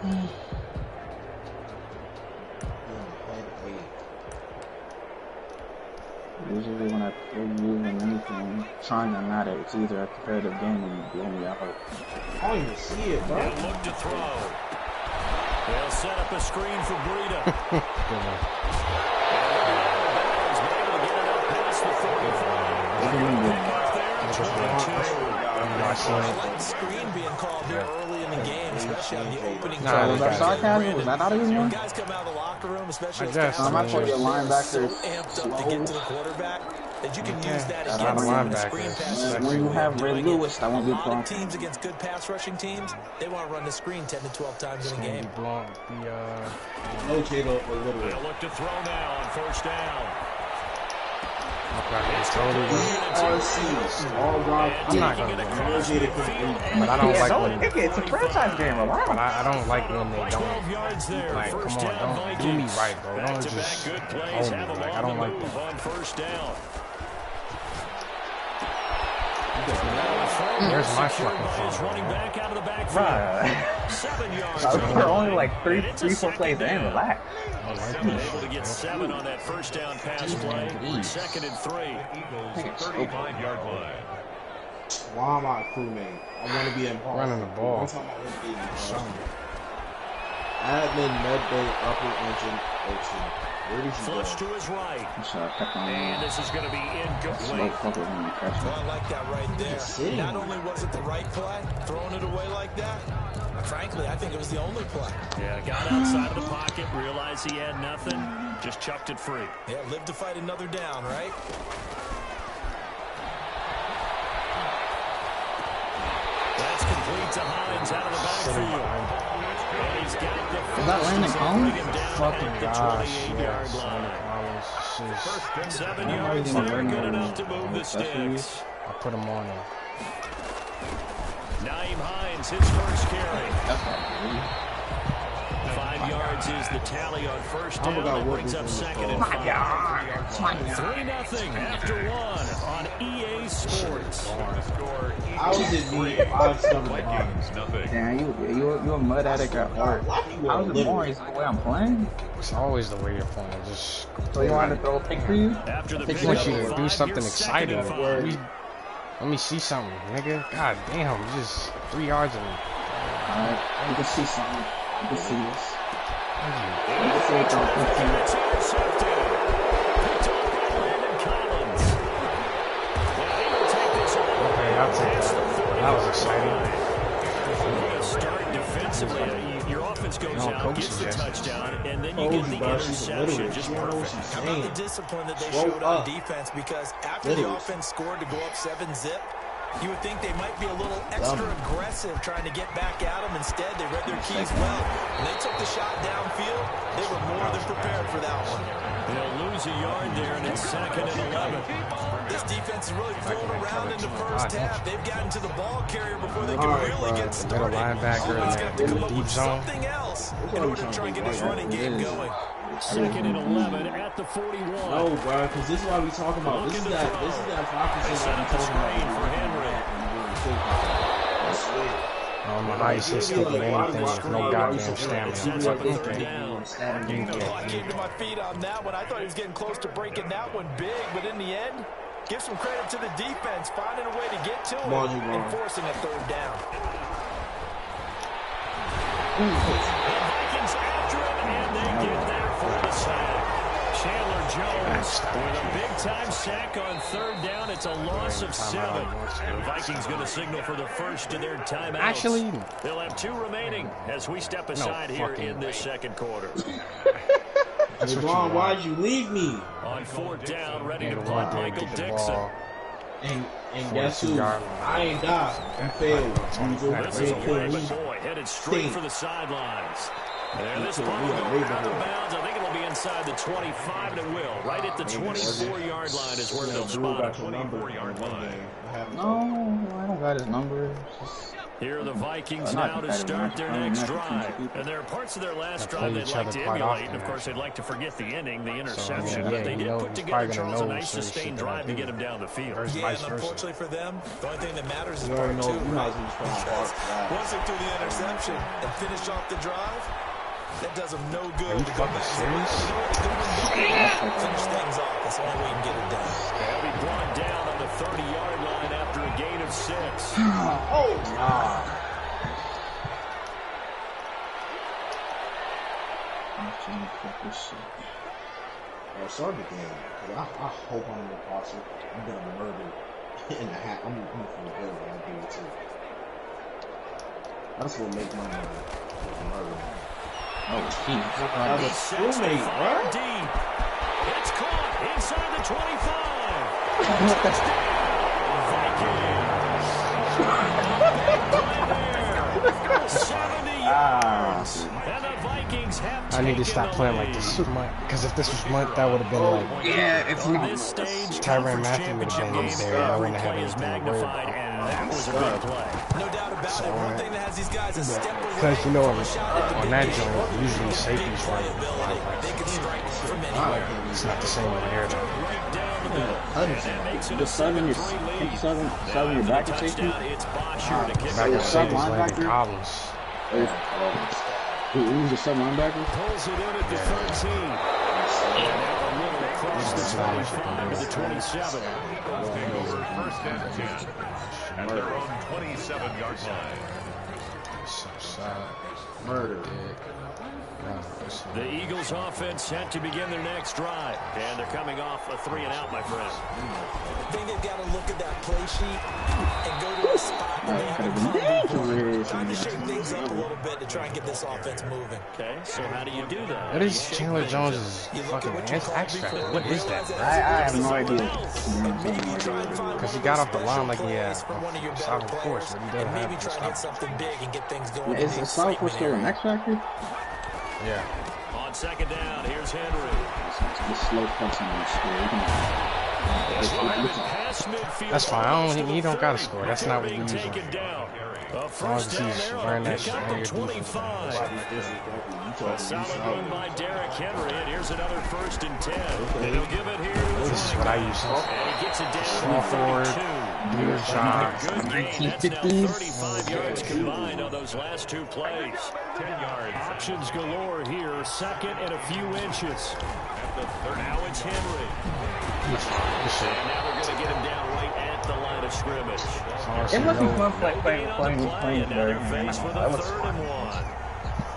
Usually when I throw you in anything, trying or not, it's either a competitive game and you blow me out. I don't even see it, bro. They'll look to throw. They'll set up a screen for Breida. Screen being called here early in the game, especially on the opening. Was that sarcasm? Was that out of your mouth? Guys come out of the locker room, especially I'm actually a linebacker. Amped up to get to the quarterback. That you can use that against the screen passes. When you have Ray Lewis, that won't be a problem. Teams against good pass rushing teams, they want to run the screen 10 to 12 times in a game. No J-Lo for Little. They'll look to throw now on first down. I'm not gonna but I don't like when it's a franchise game, relax. But I don't like when they don't like. Come on, don't do me right, bro. Don't just hold me. Like I don't like that. On first down. Where's my fucking phone? Running back out of the backfield. 7 yards. We're only like 3-4 plays in. Relax. Able to get 7 on that first down pass play. 2nd and 3. 35-yard line. Why am I a crewmate? I want to be in Paul. Running the ball. Admin, medbay, upper engine, ocean. Where did you Flush go? to his right. And this is going to be incomplete. Well, I like that right there. Not only was it the right play, throwing it away like that, frankly, I think it was the only play. Yeah, got outside of the pocket, realized he had nothing, just chucked it free. Yeah, live to fight another down, right? That's complete to Hines out of the backfield. And he's got the Is that Landon Collins? Fucking gosh, 28-yard line. 7 yards there, good enough to move the sticks. I put him on him. Naeem Hines, his first carry. 5 yards is the tally on first down. That brings up 2nd and 5. 3-0 after 1 on EA Sports. I was in me 5-7 Nothing. Damn, you a mud addict at heart. How's it more? Is the way I'm playing? It's always the way you're playing. Just So you want to throw a pick for you? After the I want you to do something exciting. Let me see something, nigga. God damn, just 3 yards of me. Alright, you can see something. You can see this. Thank You can see it on 15. Okay, I'll take that. That was exciting. Start defensively. Your offense goes out, gets the touchdown, and then you get the interception. Just perfect. How about the discipline that they showed on defense? Because after the offense scored to go up 7-zip, you would think they might be a little extra aggressive trying to get back at them. Instead, they read their keys well. When they took the shot downfield, they were more than prepared for that one. They'll lose a yard there, and it's 2nd and 11. This defense is really flown around in the first half. They've gotten to the ball carrier before they can really get started. Linebacker Someone's got to come up with zone. something else in order to try and get this running game going. 2nd and 11 at the 41. No, bro, because this is why we talking about. This is that prophecy that we talking about. For Henry. I don't know how you say stupid anything with no goddamn stamina. I came to my feet on that one. I thought he was getting close to breaking that one big, but in the end, give some credit to the defense, finding a way to get to it and forcing a 3rd down. The Vikings after him, and they get there for the sack. Chandler Jones with a big-time sack on 3rd down. It's a loss of 7. The Vikings going to signal for the first of their timeouts. Actually, they'll have 2 remaining as we step aside here in this second quarter. Javon, why'd you leave me? On 4th down, ready to punt Michael Dixon. And guess who? I ain't died. I failed. This is a Raven boy headed straight for the sidelines. And this punt will go out of bounds. I think it'll be inside the 25, and it will. Right at the 24-yard line is where they'll spot it. 24-yard line. No, I don't got his number. Here are the Vikings now to start their next drive. And there are parts of their last drive they'd like to emulate. And, of course, they'd like to forget the ending, the interception. But they did put together, Charles, a nice sustained drive to get him down the field. Yeah, and unfortunately for them, the only thing that matters is part two. Once they do the interception and finish off the drive, that does them no good. Are you fucking serious? Finish things off. That's the only way you can get it done. They'll be brought down on the 30-yard line after a gain of 6. Oh, nah. Start the game. I hope I'm an imposter. I'm gonna murder in the hat. I'm from the building. I do it too. I just want to make my murder. Oh, jeez. That was a schoolmate, bro. Deep. It's caught inside the 25. 70 yards. And the Vikings have I need to stop playing like this. Because if this was Munt, that would have been like... Yeah, it's on this stage, Tyrann Mathieu would have been there. I wouldn't have is anything to worry magnified, about. and that was a big play. No doubt about it. One thing that has these guys a step away. Because, you know, on that joint, usually safeties right. They can strike from anywhere. It's not the same in the air, though. The seven your back to safety? Back to safeties landing Collins. Who's the sub linebacker? Pulls it in at the 13. And now a little across the 25 to the 27. Take over first and 10 at their own 27-yard line. Murder. The Eagles offense set to begin their next drive. And they're coming off a 3-and-out, my friend. I think they've got to look at that play sheet and go to a spot where they have a common trying to shake things up a little bit to try and get this offense moving. Okay, so how do you do that? What is Chandler Jones' fucking X Factor? What is that? I have no idea. Because he got off the line like he had a solid course, but he doesn't have maybe try to hit something big and get things going. Is the solid course still an X Factor? Yeah. On second down, here's Henry. The slow passing on the score. That's fine. He don't got to score. That's not what we use. As long as he's wearing that shit on your defense. A solid run by Derrick Henry, and here's another 1st and 10. And he'll give it here to This is what I use. and he gets it down Small forward, good shot. Good gain. That's now 35 yards combined on those last 2 plays. 10 yards. Options galore here. 2nd and a few inches. Now it's Henry. And now they're going to get him down right at the line of scrimmage. It must be fun playing Another face with a 3rd and 1.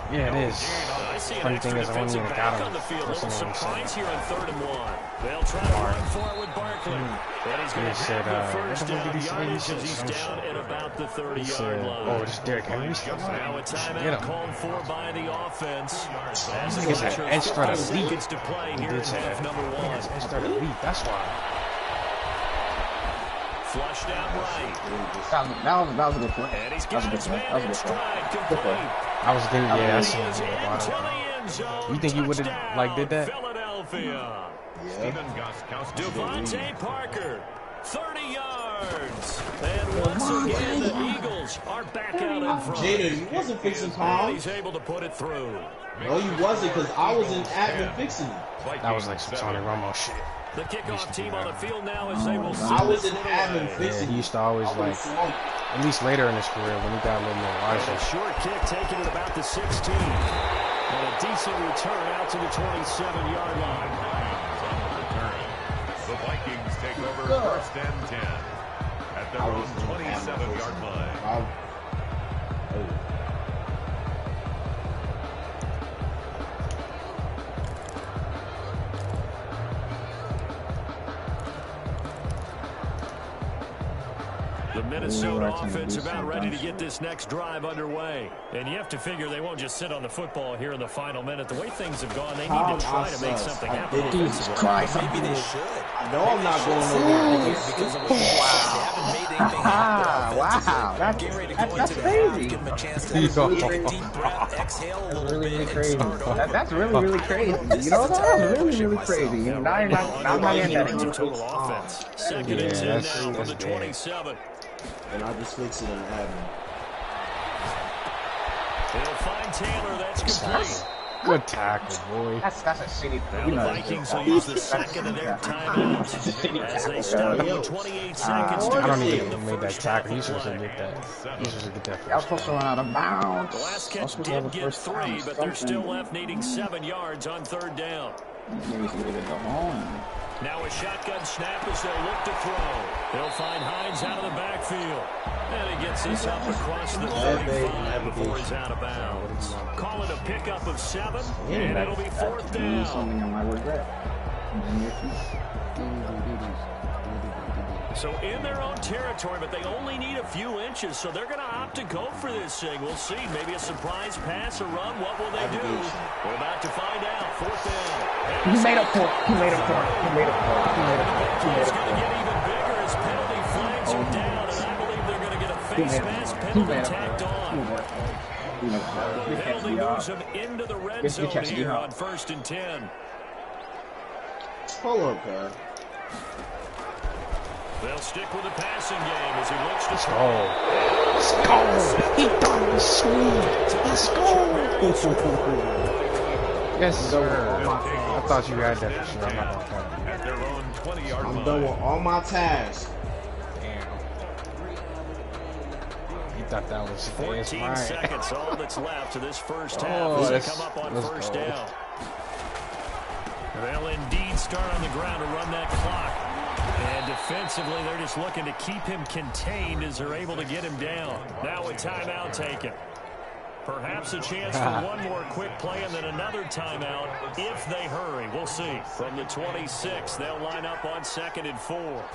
Yeah, it is. I see an Funny extra thing is, I wouldn't defensive even back got on him. the field. A little Listen to what he surprise said. here on 3rd and 1. They'll try to run for it with Barkley. And he's going to said, have the what first the fuck down did he say? yardage He as he's said down at about the He 30-yard said, line. oh, it's Derrick Henry. Now a Get timeout him. called for by the offense. As He said, and start a lead. seconds to play He here did in say half that. number 1. And start a lead. That's why. Flushed out right. That was a good play. And he's That was got a good his play. man That in was a good play. stride. Good Complete. play. I was thinking, yeah, I seen He is him. into the end zone. You think he would have, like, did that? Philadelphia. Stephen Gostkowski. Devontae Parker, 30 yards. And once again, the Eagles are back out in front. Jada, you wasn't fixing And Tom. he's able to put it through. No, you wasn't, because I was in admin fixing it. That was like some Tony Romo shit. The kickoff team on the field now as they will I send was this in one admin away. Yeah, fixing he it. used to always, like, at least later in his career, when he got a little more And a wiser. short kick taken at about the 16. And a decent return out to the 27-yard line. The Vikings take over 1st and 10 at their own 27-yard line. The Minnesota offense about ready to get this next drive underway. And you have to figure they won't just sit on the football here in the final minute. The way things have gone, they need to try to make something happen. Jesus Christ. Maybe they should. I know I'm not going over Because of what they haven't made anything happen. Wow. Get ready to go That's into the half, crazy. give them a chance to have a deep breath, exhale a little Really, bit, really and crazy. start over. That's really crazy. You know, that's really, really crazy. You know, I'm not getting that anymore. Total offense. Second Yeah, and 10 that's now from the bad. 27. and I just fix it in admin. Taylor. That's complete. Good tackle, boy. That's a shitty thing. The Vikings will use the second of their timeouts as they stop with 28 seconds to go. I don't even know who made that tackle. He's supposed to get that. He's supposed to get that. I was supposed to run out of bounds. The last catch did get 3, but they're still left needing 7 yards on third down. Now a shotgun snap as they'll look to throw. They'll find Hines out of the backfield. And he gets this up across the 35 before he's out of bounds. Call it a pickup of 7, and it'll be 4th down. So in their own territory, but they only need a few inches, so they're going to opt to go for this thing. We'll see. Maybe a surprise pass or run. What will they do? We're about to find out. 4th down. He made up for it. He made up for it. He made up for it. He made up for it. It's going to get even bigger as penalty flags are down, and I believe they're going to get a face mask penalty tacked on. The penalty moves them into the red zone here on 1st and 10. Hold up, guys. They'll stick with the passing game as he looks to score. Let's go. He done the sweet. Let's go. Yes, sir. I thought you had that for sure. I'm not going to count. At their own 20-yard line. I'm done with all my tasks. Damn. You thought that was 14 seconds, all that's left to this first half as they come up on 1st down. They'll indeed start on the ground to run that clock. And defensively, they're just looking to keep him contained as they're able to get him down. Now a timeout taken. Perhaps a chance for one more quick play and then another timeout if they hurry. We'll see. From the 26, they'll line up on 2nd and 4.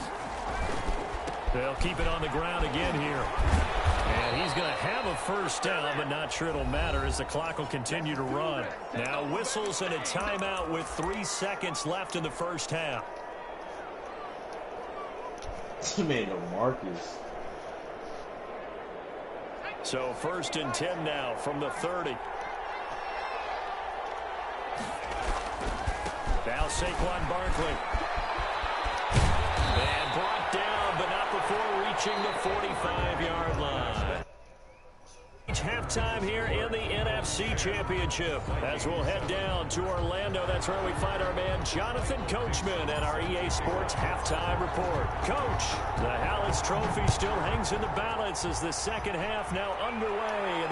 They'll keep it on the ground again here. And he's going to have a 1st down, but not sure it'll matter as the clock will continue to run. Now whistles and a timeout with 3 seconds left in the first half. He made a Marcus. So 1st and 10 now from the 30. Now Saquon Barkley. And brought down, but not before reaching the 45-yard line. Halftime here in the NFC Championship as we'll head down to Orlando. That's where we find our man Jonathan Coachman at our EA Sports Halftime Report. Coach, the Hallis Trophy still hangs in the balance as the second half now underway.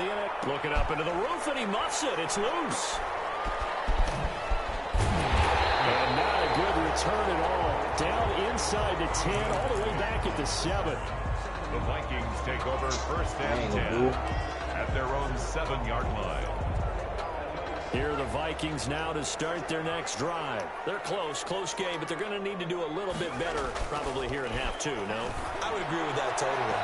Looking up into the roof and he muffs it. It's loose. And not a good return at all. Down inside the 10, all the way back at the 7. The Vikings take over 1st and 10. At their own 7-yard line. Here are the Vikings now to start their next drive. They're close game, but they're going to need to do a little bit better probably here in half 2, no? I would agree with that totally.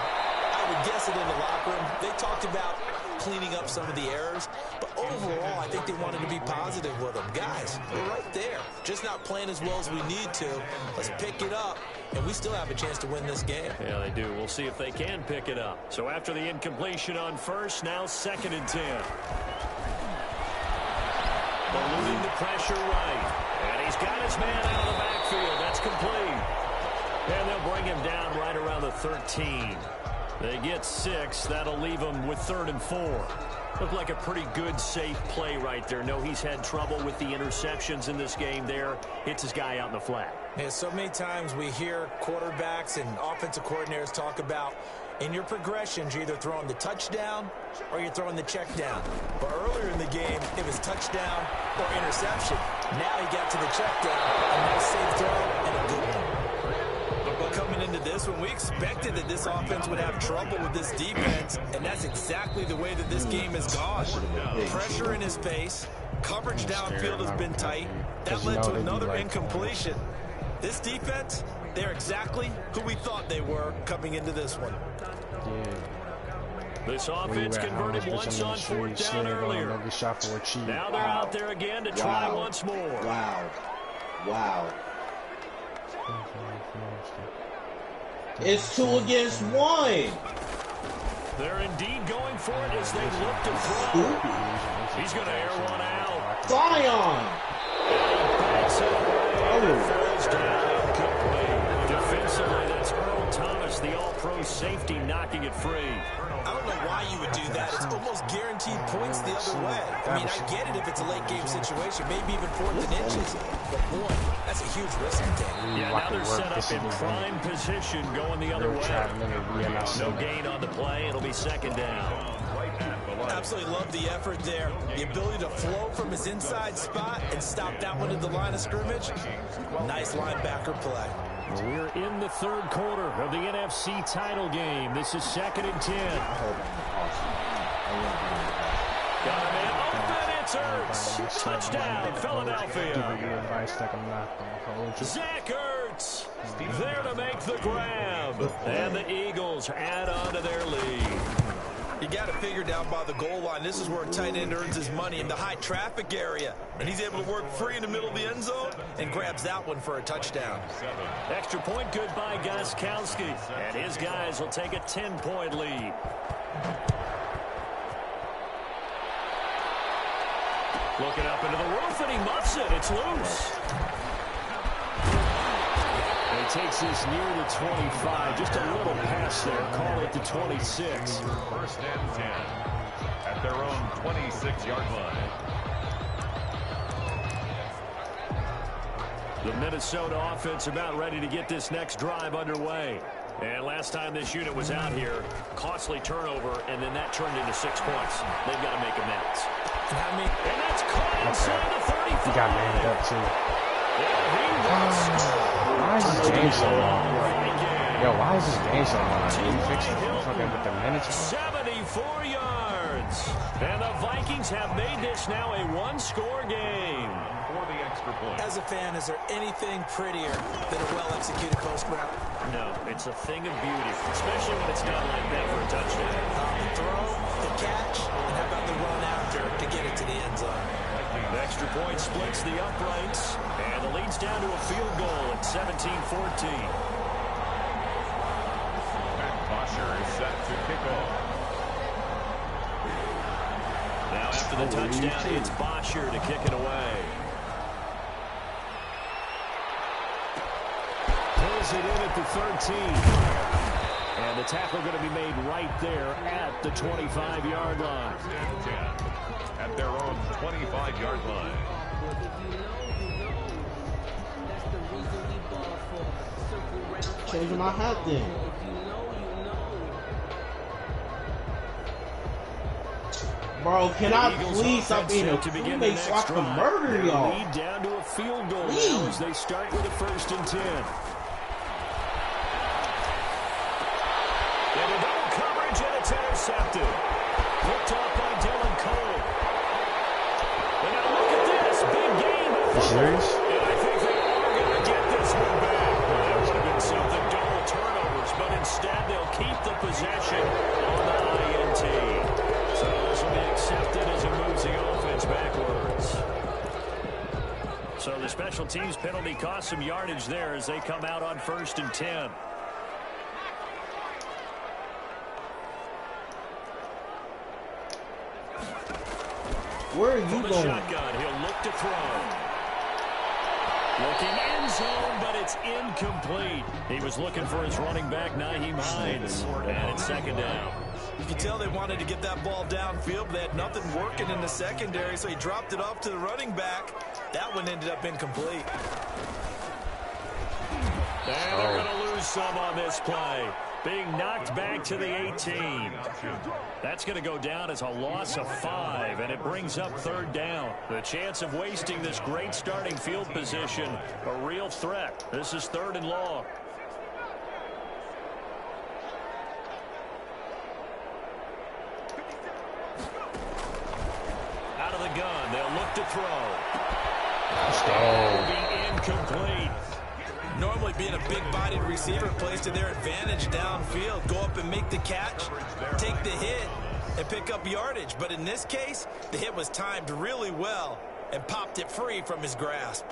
I would guess it in the locker room. They talked about cleaning up some of the errors, but overall, I think they wanted to be positive with them. Guys, we're right there. Just not playing as well as we need to. Let's pick it up, and we still have a chance to win this game. Yeah, they do. We'll see if they can pick it up. So after the incompletion on 1st, now 2nd and 10. Eluding the pressure right. And he's got his man out of the backfield. That's complete. And they'll bring him down right around the 13. They get 6. That'll leave them with 3rd and 4. Looked like a pretty good, safe play right there. No, he's had trouble with the interceptions in this game there. Hits his guy out in the flat. Yeah, so many times we hear quarterbacks and offensive coordinators talk about in your progressions, you're either throwing the touchdown or you're throwing the check down. But earlier in the game, it was touchdown or interception. Now he got to the check down, a nice safe throw and a good one. But coming into this one, we expected that this offense would have trouble with this defense, and that's exactly the way that this game has gone. Pressure in his face, coverage downfield has been tight. That led to another incompletion. This defense, they're exactly who we thought they were coming into this one. This offense converted once on 4th down earlier. Now they're out there again to try once more. Wow. It's 2 against 1. They're indeed going for it as they look to throw. He's going to air one out. Zion! Falls down incomplete. Defensively, that's Earl Thomas, the all pro safety knocking it free. I don't know why you would do that. It's almost guaranteed points the other way. I mean, I get it if it's a late-game situation, maybe even 4th and inches. But, boy, that's a huge risk to take. Yeah, now they're set up in prime position going the other way. No gain on the play. It'll be 2nd down. Absolutely love the effort there. The ability to flow from his inside spot and stop that one at the line of scrimmage. Nice linebacker play. We're in the 3rd quarter of the NFC title game. This is 2nd and 10. Got a man open. It's Ertz. Touchdown, Philadelphia. Zach Ertz there to make the grab. And the Eagles add on to their lead. You got to figure down by the goal line. This is where a tight end earns his money in the high traffic area. And he's able to work free in the middle of the end zone and grabs that one for a touchdown. Extra point good by Gostkowski. And his guys will take a 10-point lead. Looking up into the roof, and he muffs it. It's loose. And he takes this near the 25. Just a little pass there. Call it the 26. 1st and 10 at their own 26-yard line. The Minnesota offense about ready to get this next drive underway. And last time this unit was out here, costly turnover, and then that turned into 6 points. They've got to make amends. And that's caught inside the 35. He got manned up, too. Why is this game so long? Yo, why is this game so long? Can you fix it fucking with the minutes? 74 yards. And the Vikings have made this now a one-score game. For the extra point. As a fan, is there anything prettier than a well-executed post route? No, it's a thing of beauty, especially when it's done like that for a touchdown. The throw, the catch, and how about the run after to get it to the end zone? The extra point splits the uprights, and the lead's down to a field goal at 17-14. Matt Bosher is set to kick off. Now after the touchdown, it's Bosher to kick it away. Pulls it in at the 13. And the tackle going to be made right there at the 25-yard line. At their own 25-yard line. Changing my hat then. Bro, can I please stop being a teammate so I can murder y'all? Lead down to a field goal now as they start with a 1st and 10. And a double coverage, and it's intercepted. Picked off by Dylan Cole. And now look at this. Big game. You serious? And I think they are going to get this one back. That would have been something, double turnovers, but instead they'll keep the possession on the INT. So this will be accepted as it moves the offense backwards. So the special teams penalty cost some yardage there as they come out on 1st and 10. Where are you From the going? shotgun, he'll look to throw. Looking end zone, but it's incomplete. He was looking for his running back, Nyheim Hines, and it's 2nd down. You can tell they wanted to get that ball downfield, but they had nothing working in the secondary, so he dropped it off to the running back. That one ended up incomplete. And they're going to lose some on this play. Being knocked back to the 18. That's going to go down as a loss of 5, and it brings up 3rd down. The chance of wasting this great starting field position, a real threat. This is 3rd and long. Out of the gun, they'll look to throw. Let's go. Be incomplete. Normally being a big-bodied receiver plays to their advantage downfield. Go up and make the catch, take the hit, and pick up yardage. But in this case, the hit was timed really well and popped it free from his grasp.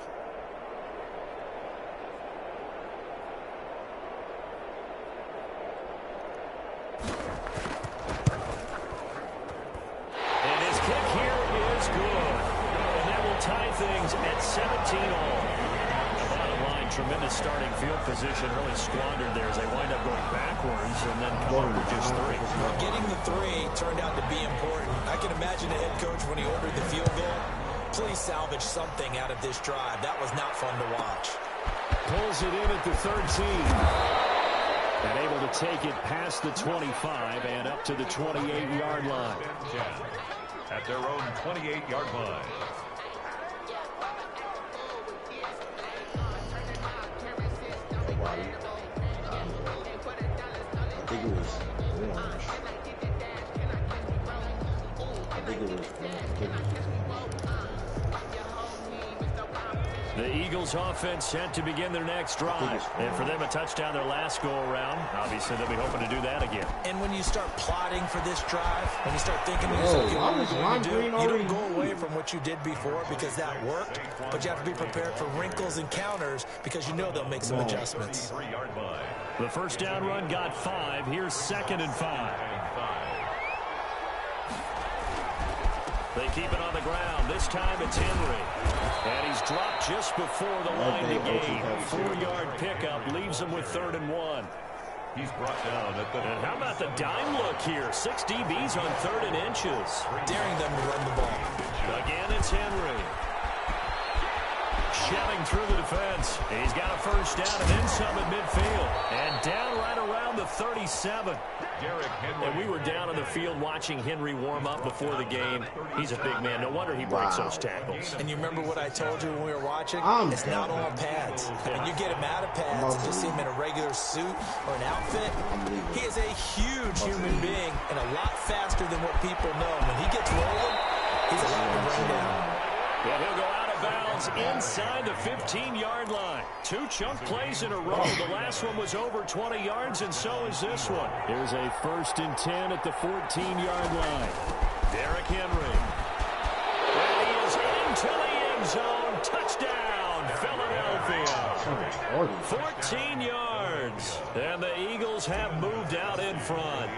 And his kick here is good. And that will tie things at 17-all. The bottom line, tremendous starting field position really squandered there as they wind up going backwards and then come up with just 3. Well, getting the 3 turned out to be important. I can imagine the head coach when he ordered the field goal. Please salvage something out of this drive. That was not fun to watch. Pulls it in at the 13. And able to take it past the 25 and up to the 28-yard line. At their own 28-yard line. I think it was orange. I think it was The Eagles offense set to begin their next drive. And for them, a touchdown their last go-around. Obviously, they'll be hoping to do that again. And when you start plotting for this drive, when you start thinking to yourself, what are you going to do, you don't go away from what you did before because that worked. But you have to be prepared for wrinkles and counters because you know they'll make some adjustments. The first down run got 5. Here's 2nd and 5. They keep it on the ground. This time it's Henry. And he's dropped just before the line to gain. 4-yard pickup leaves him with 3rd and 1. He's brought down at the... And how about the dime look here? 6 DBs on 3rd and inches. Daring them to run the ball. Again, it's Henry. Shelling through the defense. He's got a first down and then some at midfield. And down right around the 37. And we were down on the field watching Henry warm up before the game. He's a big man. No wonder he breaks those tackles. And you remember what I told you when we were watching? It's not all pads. When you get him out of pads and just see him in a regular suit or an outfit, he is a huge human being and a lot faster than what people know. When he gets rolling, he's a lot to bring down. Yeah, he'll go out of bounds inside the 15-yard line. 2 chunk plays in a row. The last one was over 20 yards, and so is this one. Here's a 1st and 10 at the 14-yard line. Derrick Henry. And he is into the end zone. Touchdown, Philadelphia. 14 yards. And the Eagles have moved out in front.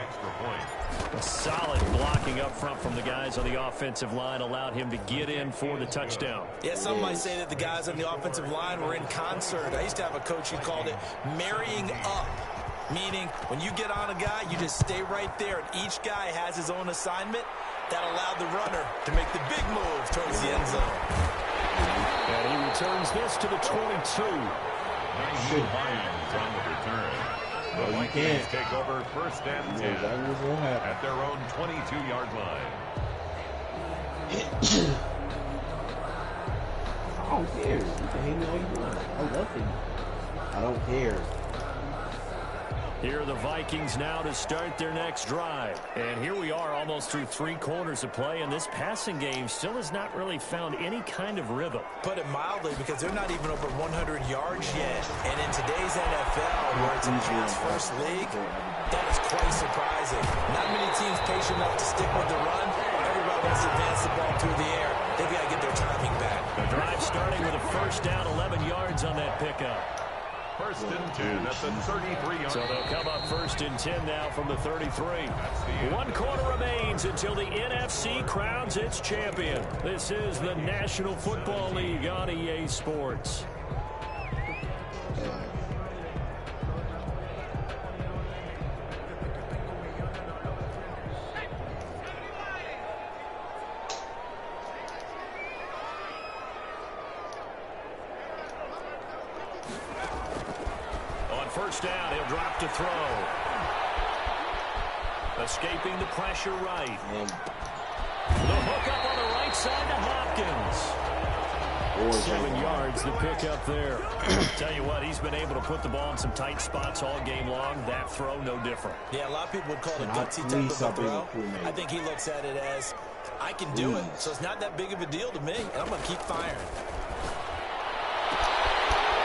A solid blocking up front from the guys on the offensive line allowed him to get in for the touchdown. Yeah, some might say that the guys on the offensive line were in concert. I used to have a coach who called it marrying up, meaning when you get on a guy, you just stay right there, and each guy has his own assignment. That allowed the runner to make the big move towards the end zone. And he returns this to the 22. On the return. The Vikings take over 1st and 10 at their own 22-yard line. I don't care. You can hate me all you want. I love him. I don't care. Here are the Vikings now to start their next drive. And here we are almost through 3 quarters of play, and this passing game still has not really found any kind of rhythm. Put it mildly, because they're not even over 100 yards yet. And in today's NFL, where it's a pass-first league, that is quite surprising. Not many teams patient enough to stick with the run. Everybody wants to advance the ball through the air. They've got to get their timing back. The drive starting with a first down, 11 yards on that pickup. 1st and 10 at the 33-yard. So they'll come up 1st and 10 now from the 33. 1 quarter remains until the NFC crowns its champion. This is the National Football League on EA Sports. First down, he'll drop to throw. Escaping the pressure right. The hook up on the right side to Hopkins. 7 yards, the pickup there. Tell you what, he's been able to put the ball in some tight spots all game long. That throw, no different. Yeah, a lot of people would call it a gutsy type of a throw. I think he looks at it as, I can do it, so it's not that big of a deal to me, and I'm going to keep firing.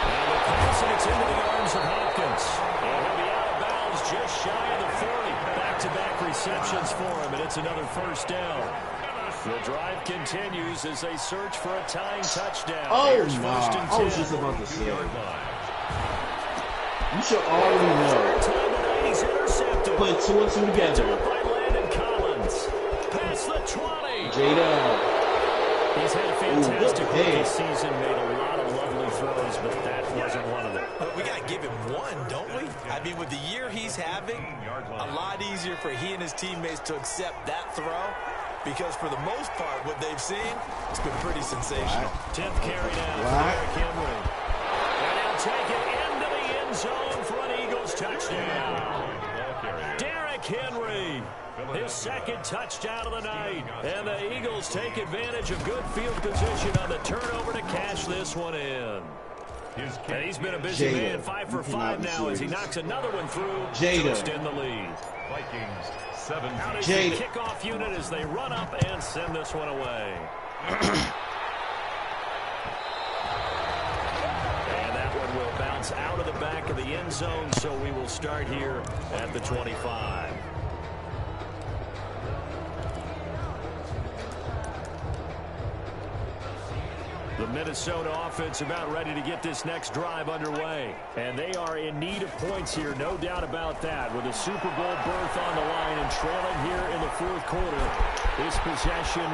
And it's into the arms of Hopkins. And he'll be out of bounds just shy of the 40. Back-to-back receptions for him, and it's another first down. The drive continues as they search for a tying touchdown. Here's first and 10. I was just about to say. You should already know. Put 2 and 2 together. By Landon Collins. Past the 20. Jada. He's had a fantastic rookie season, made a lot of lovely throws, but that wasn't one of them. But we got to give him one, don't we? I mean, with the year he's having, a lot easier for he and his teammates to accept that throw, because for the most part, what they've seen, it's been pretty sensational. 10th carry now for Derrick Henry. And he'll take it into the end zone for an Eagles touchdown. Derrick Henry, his second touchdown of the night. And the Eagles take advantage of good field position on the turnover to cash this one in. And he's been a busy man, 5 for 5 now as he knocks another one through to extend the lead. Vikings 7. Out is the kickoff unit as they run up and send this one away. And that one will bounce out of the back of the end zone, so we will start here at the 25. The Minnesota offense about ready to get this next drive underway. And they are in need of points here, no doubt about that. With a Super Bowl berth on the line and trailing here in the fourth quarter. This possession,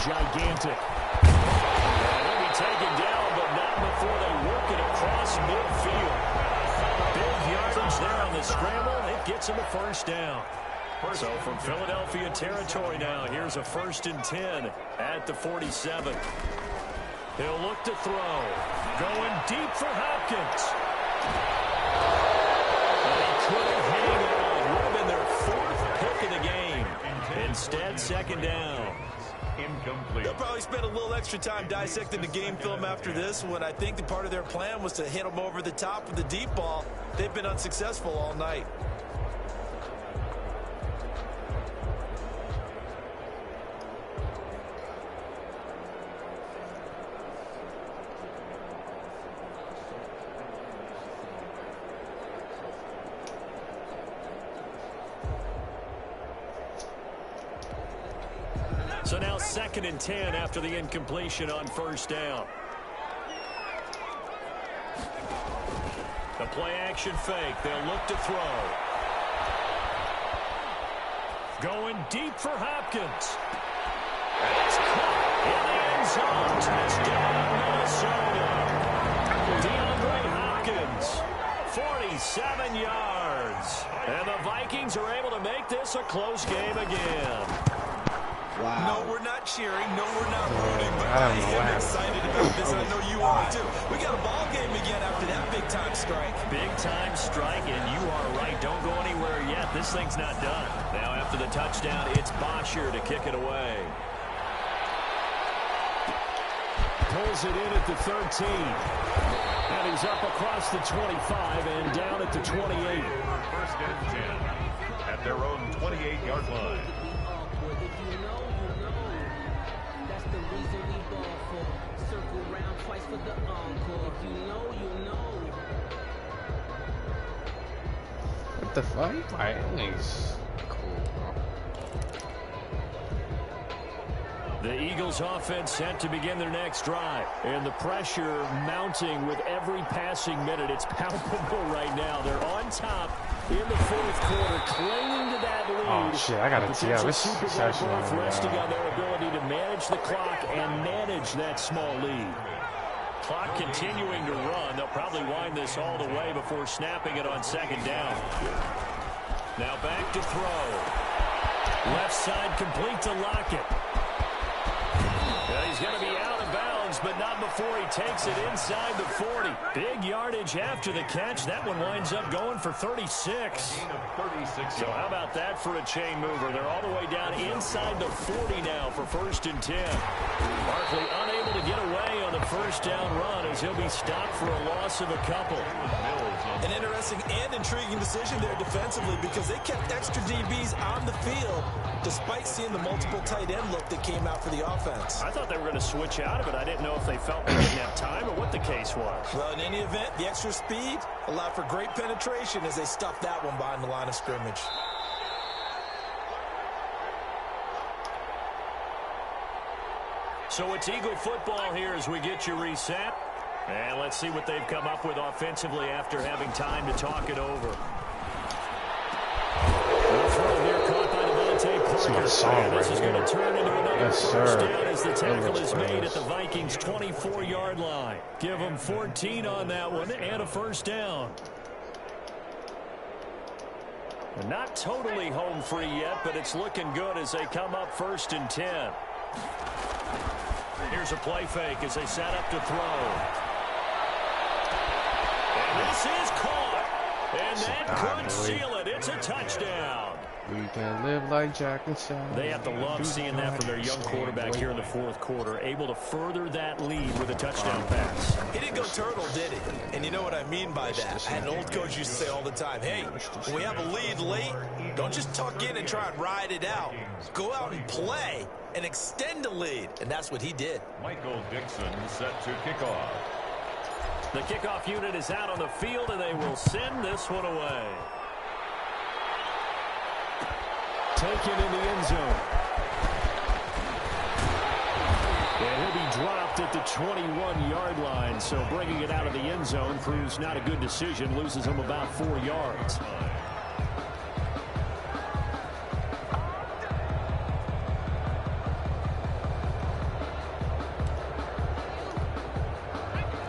gigantic. And they'll be taken down, but not before they work it across midfield. Big yardage there on the scramble. It gets them a first down. So from Philadelphia territory now, here's a 1st and 10 at the 47. He'll look to throw. Going deep for Hopkins. And he couldn't hang on. Would have been their 4th pick of the game. Instead, 2nd down. Incomplete. They'll probably spend a little extra time dissecting the game film after this when I think the part of their plan was to hit them over the top with the deep ball. They've been unsuccessful all night. So now 2nd and 10 after the incompletion on 1st down. The play action fake. They'll look to throw. Going deep for Hopkins. And it's caught in the end zone. Touchdown, Minnesota. DeAndre Hopkins, 47 yards. And the Vikings are able to make this a close game again. Wow. No, we're not cheering. No, we're not rooting. But I am excited about this. I know you are, too. We got a ball game again after that big-time strike. Big-time strike, and you are right. Don't go anywhere yet. This thing's not done. Now, after the touchdown, it's Bosher to kick it away. Pulls it in at the 13. And he's up across the 25 and down at the 28. 1st and 10 at their own 28-yard line. What the fuck? My innings. Cool, bro. The Eagles offense set to begin their next drive. And the pressure mounting with every passing minute. It's palpable right now. They're on top in the 4th quarter, clinging to that lead. Oh, shit. I got to see how this Super Bowl berth resting on their ability to manage the clock and manage that small lead. Clock continuing to run. They'll probably wind this all the way before snapping it on 2nd down. Now back to throw. Left side complete to Lockett. He's going to be out of bounds, but not before he takes it inside the 40. Big yardage after the catch. That one winds up going for 36. So how about that for a chain mover? They're all the way down inside the 40 now for 1st and 10. Barkley unable to get away on the 1st down run as he'll be stopped for a loss of a couple. An interesting and intriguing decision there defensively because they kept extra DBs on the field despite seeing the multiple tight end look that came out for the offense. I thought they were going to switch out of it. I didn't know if they felt they didn't have time or what the case was. Well, in any event, the extra speed allowed for great penetration as they stuffed that one behind the line of scrimmage. So it's Eagle football here as we get you reset. And let's see what they've come up with offensively after having time to talk it over. The throw here caught by Devontae That's my song right here. Yes, sir. As the tackle is made at the Vikings' 24-yard line. Give them 14 on that one and a first down. They're not totally home free yet, but it's looking good as they come up 1st and 10. Here's a play fake as they set up to throw. And this is caught. And that could seal it. It's a touchdown. We can live like Jack and Sam. They have to love seeing that from their young quarterback here in the 4th quarter, able to further that lead with a touchdown pass. He didn't go turtle, did he? And you know what I mean by that. I had an old coach used to say all the time, hey, when we have a lead late, don't just tuck in and try and ride it out. Go out and play and extend the lead. And that's what he did. Michael Dixon set to kick off. The kickoff unit is out on the field, and they will send this one away. Taken in the end zone. And he'll be dropped at the 21-yard line, so bringing it out of the end zone proves not a good decision, loses him about 4 yards.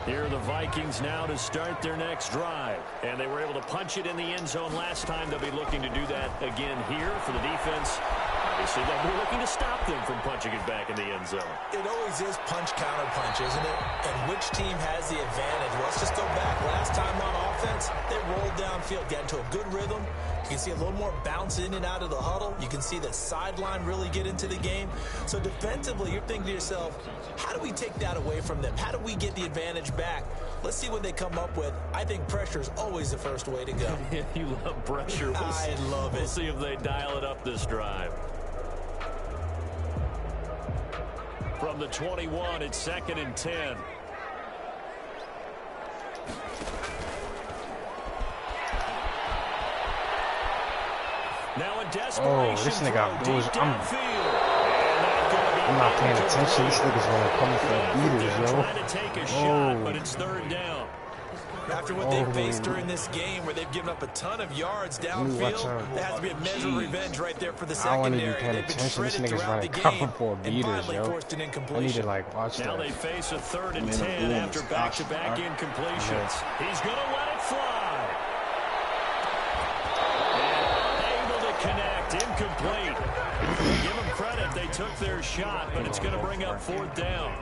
Here are the Vikings now to start their next drive. And they were able to punch it in the end zone last time. They'll be looking to do that again here for the defense. Obviously, they'll be looking to stop them from punching it back in the end zone. It always is punch-counter-punch, isn't it? And which team has the advantage? Let's just go back. Last time on offense, they rolled downfield, got into a good rhythm. You can see a little more bounce in and out of the huddle. You can see the sideline really get into the game. So defensively, you're thinking to yourself, how do we take that away from them? How do we get the advantage back? Let's see what they come up with. I think pressure is always the first way to go. You love pressure. I love it. We'll see if they dial it up this drive. From the 21, it's 2nd and 10. Now a desperation this nigga throw deep downfield. I'm not paying attention. This nigga's gonna come for beaters, yo. Trying to take a shot, but it's 3rd down. After what they faced during this game where they've given up a ton of yards downfield, there has to be a measure of revenge right there for the secondary. They've been shredded throughout the game and finally forced an incompletion. I need to watch that. Now they face a 3rd and 10 after back-to-back incompletions. He's going to let it fly. And unable to connect, incomplete. Give them credit, they took their shot, but it's going to bring up 4th down.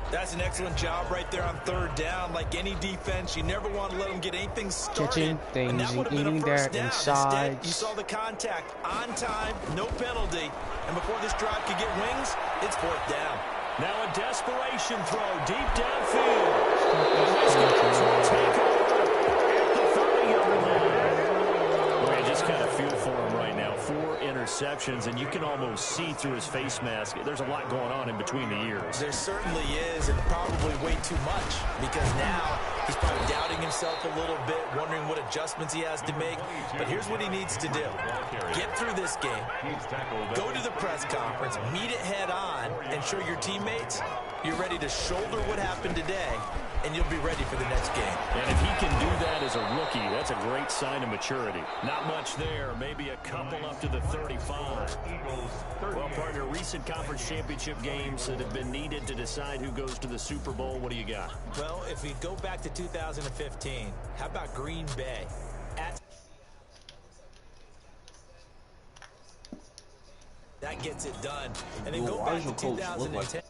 That's an excellent job right there on 3rd down. Like any defense, you never want to let them get anything started. Catching things and eating that inside. Instead, you saw the contact on time, no penalty. And before this drive could get wings, it's 4th down. Now a desperation throw deep downfield. This guys will take over at the 30-yard line. I just kind of feel for him right now. 4 interceptions, and you can almost see through his face mask. There's a lot going on in between the ears. There certainly is, and probably way too much, because now he's probably doubting himself a little bit, wondering what adjustments he has to make. But here's what he needs to do. Get through this game, go to the press conference, meet it head on, and show your teammates you're ready to shoulder what happened today, and you'll be ready for the next game. And if he can do that as a rookie, that's a great sign of maturity. Not much there, maybe a couple up to the 35. Well, partner, recent conference championship games that have been needed to decide who goes to the Super Bowl. What do you got? Well, if we go back to 2015, how about Green Bay? That gets it done. And then go back to 2010.